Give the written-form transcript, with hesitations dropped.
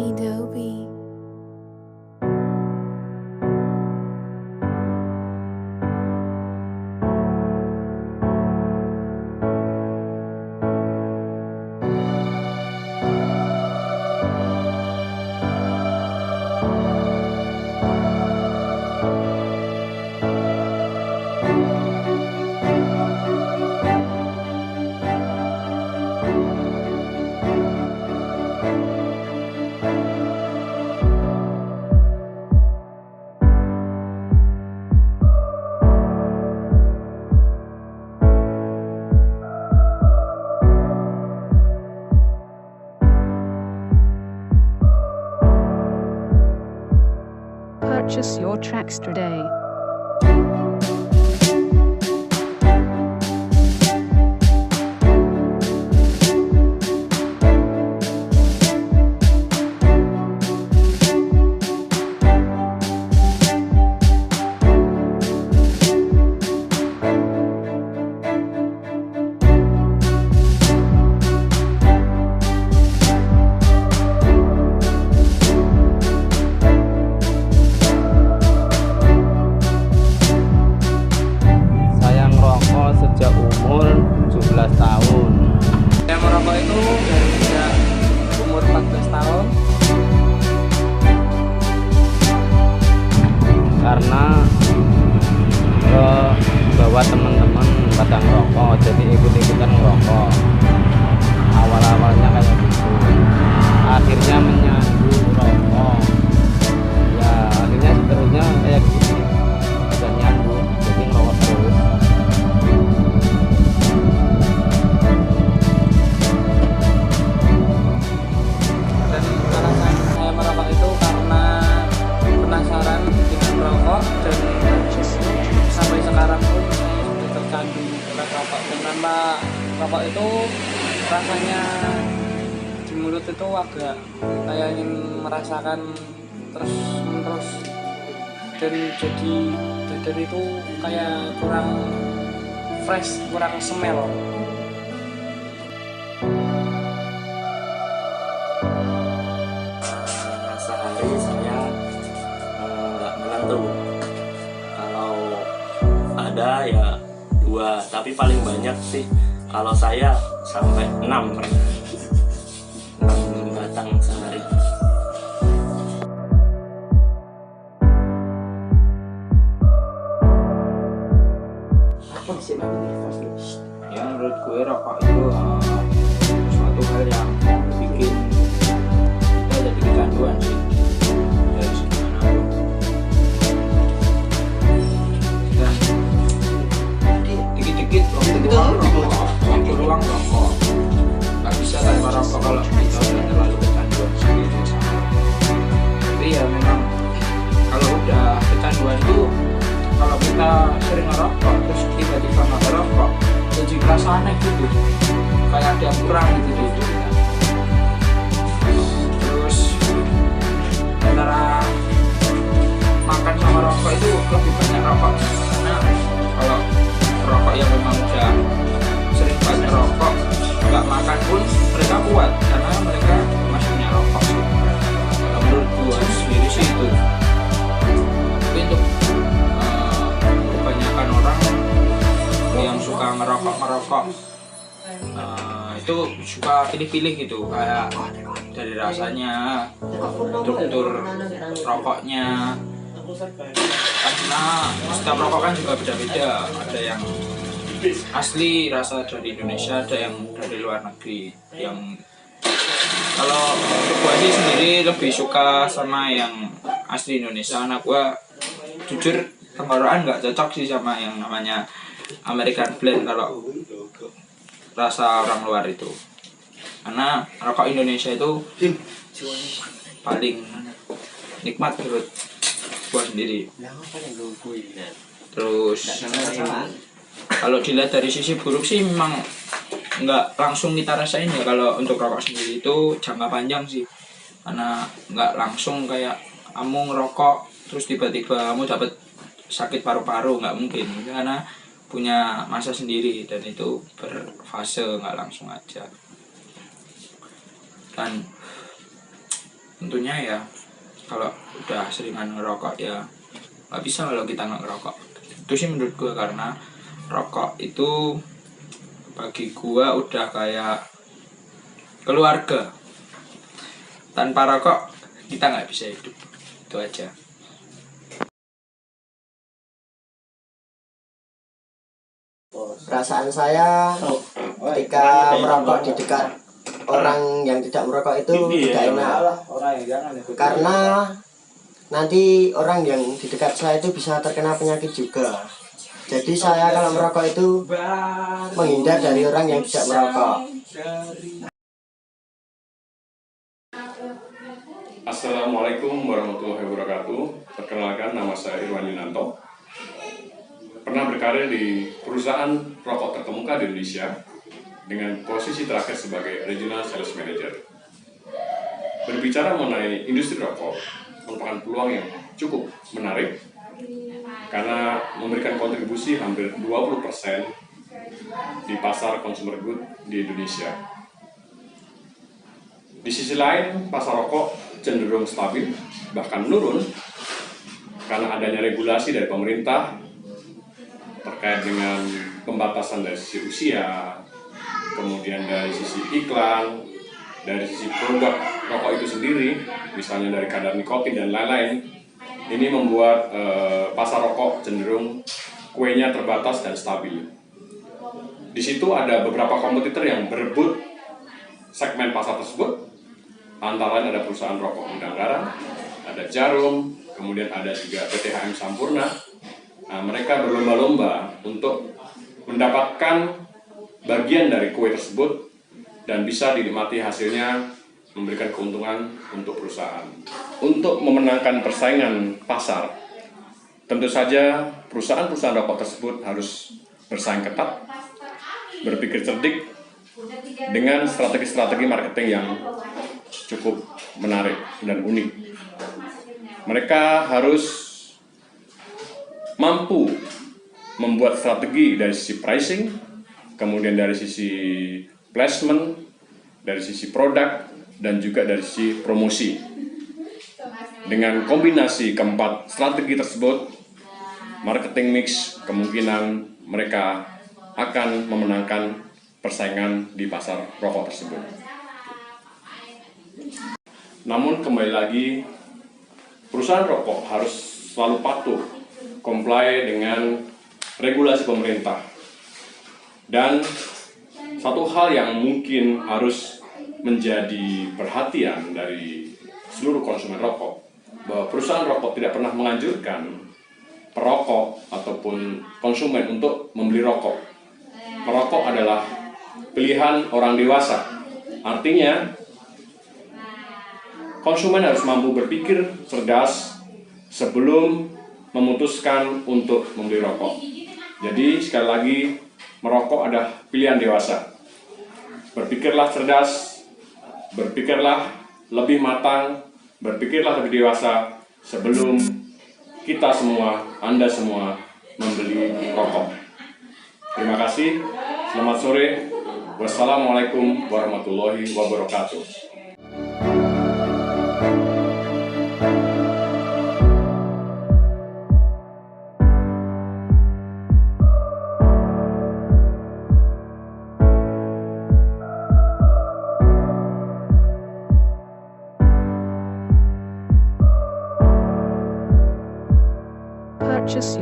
Adobe. Purchase your tracks today. Sejak umur 17 tahun. Saya merokok itu dari sejak umur 14 tahun. Karena bawa teman-teman pada ngerokok, jadi ikut-ikutan ngerokok. Awal-awalnya kayak gitu. Akhirnya menyandu rokok. Ya akhirnya seterusnya kayak gitu. Udah nyandu, jadi ngerokok terus. Sampai sekarang pun saya sudah tercandu dengan rokok, dan tanpa rokok itu rasanya di mulut itu agak kayak ingin merasakan terus menerus, dan jadi dadar itu kayak kurang fresh, kurang smell. Sehari saya nggak menentu. Ada ya 2, tapi paling banyak sih kalau saya sampai 6 batang sehari. Ya menurut gue rokok itu suatu hal yang bikin kita jadi kecanduan sih dari segi manapun. Dikit-dikit waktu ruang rokok, nggak bisa tanpa rokok kalau kita udah terlalu kecanduan sendiri sama. Tapi ya memang kalau udah kecanduan itu, kalau kita sering ngerokok terus tiba-tiba nggak ngerokok, jadi merasa aneh gitu, kayak ada yang kurang gitu di hidup kita. Terus antara makan sama rokok itu lebih banyak rokok, karena kalau rokok yang memang udah sering banyak rokok nggak makan pun mereka kuat karena mereka masih punya rokok. Kalau menurut gua sendiri sih itu. Tapi untuk kebanyakan orang yang suka ngerokok itu suka pilih-pilih gitu, kayak dari rasanya, struktur rokoknya, karena setiap rokok kan juga beda-beda. Ada yang asli rasa dari Indonesia, ada yang dari luar negeri. Yang kalau gue sih sendiri lebih suka sama yang asli Indonesia. Anak gue jujur tenggorokan nggak cocok sih sama yang namanya American Blend kalau rasa orang luar itu, karena rokok Indonesia itu paling nikmat menurut gua sendiri. Terus kalau dilihat dari sisi buruk sih memang nggak langsung kita rasain ya. Kalau untuk rokok sendiri itu jangka panjang sih, karena nggak langsung kayak kamu ngerokok terus tiba-tiba kamu dapat sakit paru-paru, nggak mungkin, karena punya masa sendiri dan itu berfase, nggak langsung aja. Dan tentunya ya kalau udah seringan ngerokok ya nggak bisa kalau kita nggak ngerokok. Itu sih menurut gue, karena rokok itu bagi gue udah kayak keluarga. Tanpa rokok kita nggak bisa hidup. Itu aja. Perasaan saya ketika merokok di dekat orang yang tidak merokok itu tidak enak, karena nanti orang yang di dekat saya itu bisa terkena penyakit juga. Jadi saya kalau merokok itu menghindar dari orang yang tidak merokok. Assalamualaikum warahmatullahi wabarakatuh. Perkenalkan, nama saya Irwan Yunanto. Pernah berkarir di perusahaan rokok terkemuka di Indonesia dengan posisi terakhir sebagai Regional Sales Manager. Berbicara mengenai industri rokok merupakan peluang yang cukup menarik karena memberikan kontribusi hampir 20% di pasar consumer good di Indonesia. Di sisi lain, pasar rokok cenderung stabil, bahkan menurun karena adanya regulasi dari pemerintah terkait dengan pembatasan dari sisi usia, kemudian dari sisi iklan, dari sisi produk rokok itu sendiri, misalnya dari kadar nikotin dan lain-lain. Ini membuat pasar rokok cenderung kuenya terbatas dan stabil. Di situ ada beberapa kompetitor yang berebut segmen pasar tersebut. Antara lain ada perusahaan rokok Undang Garam, ada Jarum, kemudian ada juga PTHM Sampurna. Nah, mereka berlomba-lomba untuk mendapatkan bagian dari kue tersebut dan bisa dinikmati hasilnya, memberikan keuntungan untuk perusahaan. Untuk memenangkan persaingan pasar, tentu saja perusahaan-perusahaan rokok tersebut harus bersaing ketat, berpikir cerdik, dengan strategi-strategi marketing yang cukup menarik dan unik. Mereka harus mampu membuat strategi dari sisi pricing, kemudian dari sisi placement, dari sisi produk, dan juga dari sisi promosi. Dengan kombinasi keempat strategi tersebut, marketing mix kemungkinan mereka akan memenangkan persaingan di pasar rokok tersebut. Namun kembali lagi, perusahaan rokok harus selalu patuh comply dengan regulasi pemerintah. Dan satu hal yang mungkin harus menjadi perhatian dari seluruh konsumen rokok, bahwa perusahaan rokok tidak pernah menganjurkan perokok ataupun konsumen untuk membeli rokok. Merokok adalah pilihan orang dewasa. Artinya, konsumen harus mampu berpikir cerdas sebelum memutuskan untuk membeli rokok. Jadi sekali lagi, merokok adalah pilihan dewasa. Berpikirlah cerdas, berpikirlah lebih matang, berpikirlah lebih dewasa sebelum kita semua, Anda semua membeli rokok. Terima kasih, selamat sore. Wassalamualaikum warahmatullahi wabarakatuh. Purchase